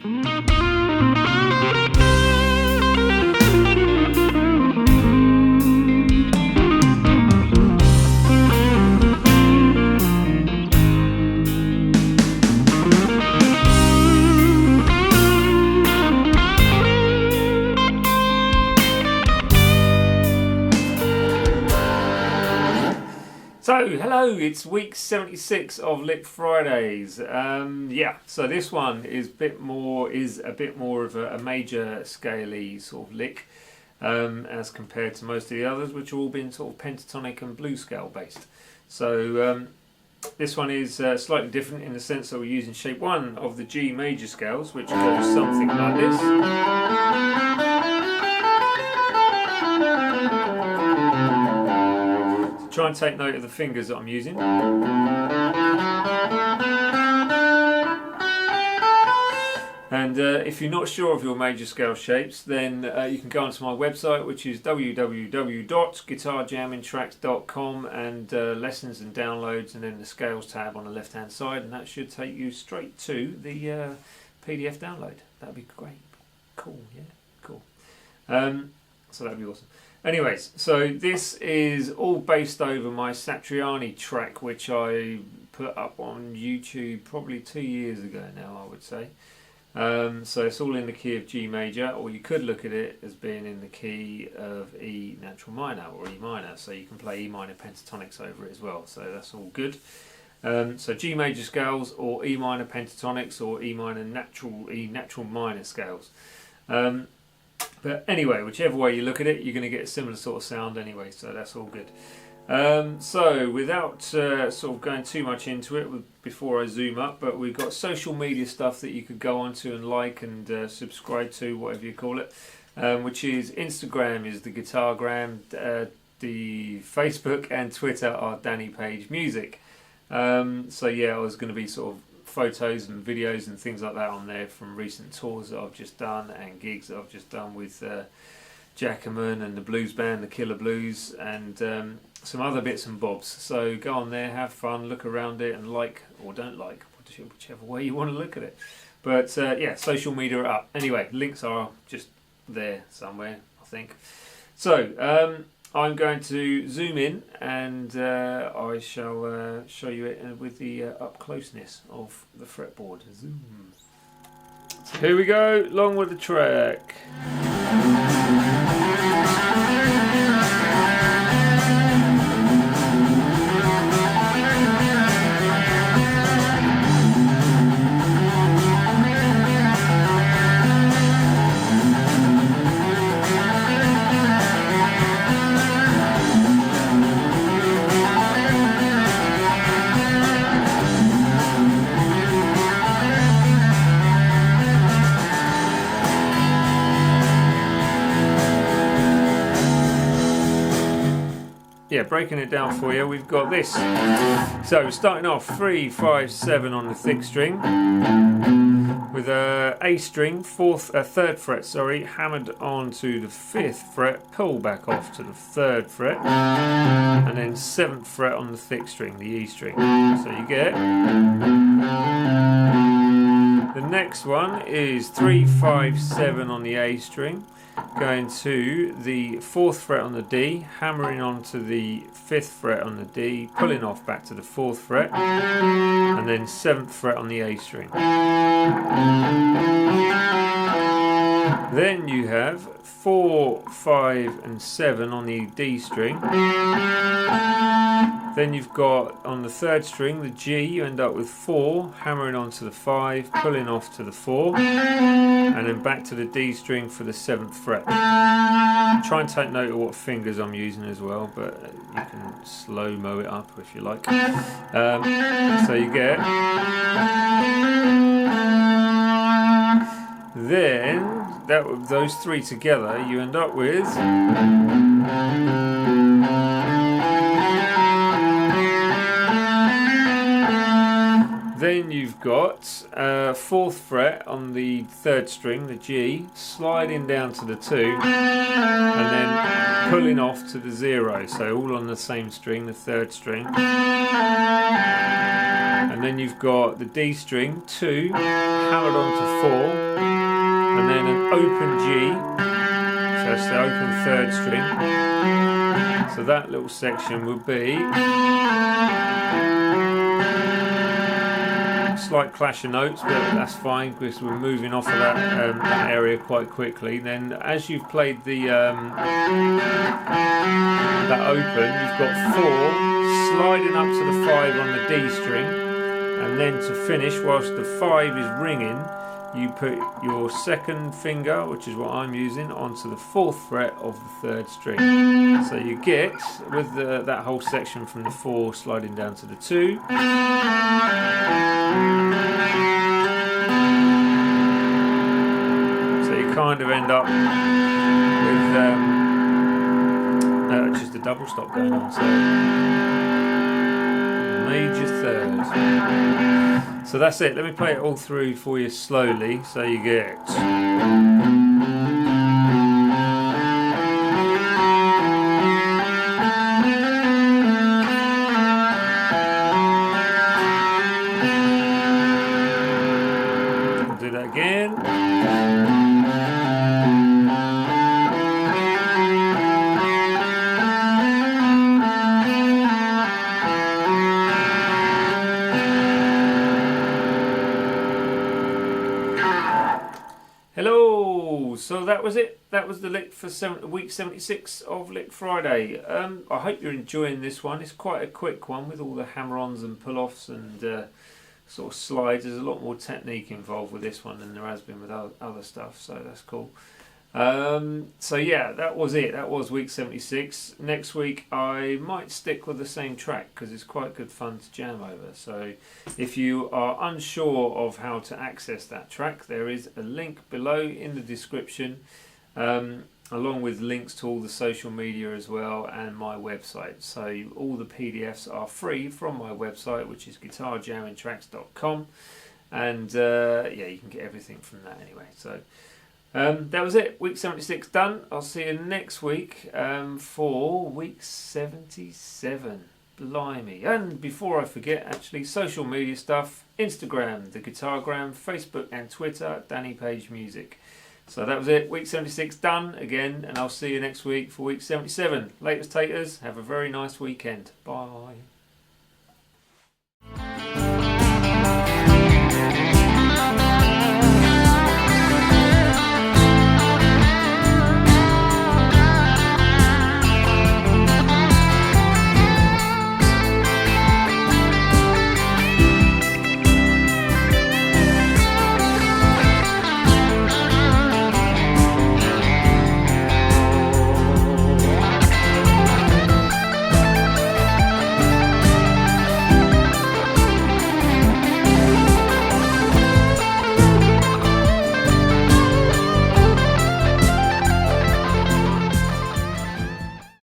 So, hello, it's week 76 of Lick Fridays. Yeah, so this one is a bit more of a major scaley sort of lick as compared to most of the others, which have all been sort of pentatonic and blues scale based. So this one is slightly different in the sense that we're using shape 1 of the G major scales, which goes something like this. Try and take note of the fingers that I'm using. And if you're not sure of your major scale shapes, then you can go onto my website, which is www.guitarjammingtracks.com, and lessons and downloads, and then the scales tab on the left hand side, and that should take you straight to the PDF download. That'd be great. Cool, yeah, cool. So that'd be awesome. Anyways, so this is all based over my Satriani track, which I put up on YouTube probably 2 years ago now, I would say. So it's all in the key of G major, or you could look at it as being in the key of E natural minor or E minor, so you can play E minor pentatonics over it as well, so that's all good. So G major scales, or E minor pentatonics, or E natural minor scales. But anyway, whichever way you look at it, you're going to get a similar sort of sound anyway, so that's all good. So without sort of going too much into it before I zoom up, but we've got social media stuff that you could go onto and like and subscribe to, whatever you call it, which is Instagram is the Guitargram, the Facebook and Twitter are Danny Page Music. So yeah, I was going to be sort of photos and videos and things like that on there from recent tours that I've just done and gigs that I've just done with Jackaman and the blues band, the Killer Blues, and some other bits and bobs. So go on there, have fun, look around it, and like or don't like, whichever way you want to look at it. But yeah, social media are up. Anyway, links are just there somewhere, I think. So I'm going to zoom in, and I shall show you it with the up closeness of the fretboard. Zoom. So here we go, along with the track. Yeah, breaking it down for you, we've got this. So starting off 3, 5, 7 on the thick string, with a A string, third fret, hammered onto the 5th fret, pull back off to the 3rd fret, and then 7th fret on the thick string, the E string. So you get. The next one is 3, 5, 7 on the A string, going to the 4th fret on the D, hammering onto the 5th fret on the D, pulling off back to the 4th fret, and then 7th fret on the A string. Then you have 4, 5 and 7 on the D string. Then you've got on the 3rd string the G, you end up with 4, hammering onto the 5, pulling off to the 4, and then back to the D string for the 7th fret. Try and take note of what fingers I'm using as well, but you can slow-mo it up if you like. So you get. Then those three together, you end up with. Then you've got 4th fret on the 3rd string, the G, sliding down to the 2, and then pulling off to the 0, so all on the same string, the 3rd string. And then you've got the D string, 2, hammered onto 4, then an open G, so it's the open 3rd string. So that little section would be a slight clash of notes, but that's fine because we're moving off of that area quite quickly. Then as you've played the that open, you've got 4 sliding up to the 5 on the D string, and then to finish, whilst the 5 is ringing, you put your 2nd finger, which is what I'm using, onto the 4th fret of the 3rd string. So you get, with that whole section from the 4 sliding down to the 2, so you kind of end up with just a double stop going on. So major 3rd. So that's it. Let me play it all through for you slowly. So you get. I'll do that again. Hello, so that was it. That was the lick for week 76 of Lick Friday. I hope you're enjoying this one. It's quite a quick one with all the hammer-ons and pull-offs and sort of slides. There's a lot more technique involved with this one than there has been with other stuff, so that's cool. So yeah, that was it. That was week 76. Next week I might stick with the same track because it's quite good fun to jam over. So if you are unsure of how to access that track, there is a link below in the description, along with links to all the social media as well and my website. So all the PDFs are free from my website, which is guitarjammingtracks.com, and yeah, you can get everything from that anyway. So that was it. Week 76 done. I'll see you next week for week 77. Blimey. And before I forget, actually, social media stuff: Instagram, the Guitargram, Facebook and Twitter, Danny Page Music. So that was it. Week 76 done again, and I'll see you next week for week 77. Latest taters, have a very nice weekend. Bye.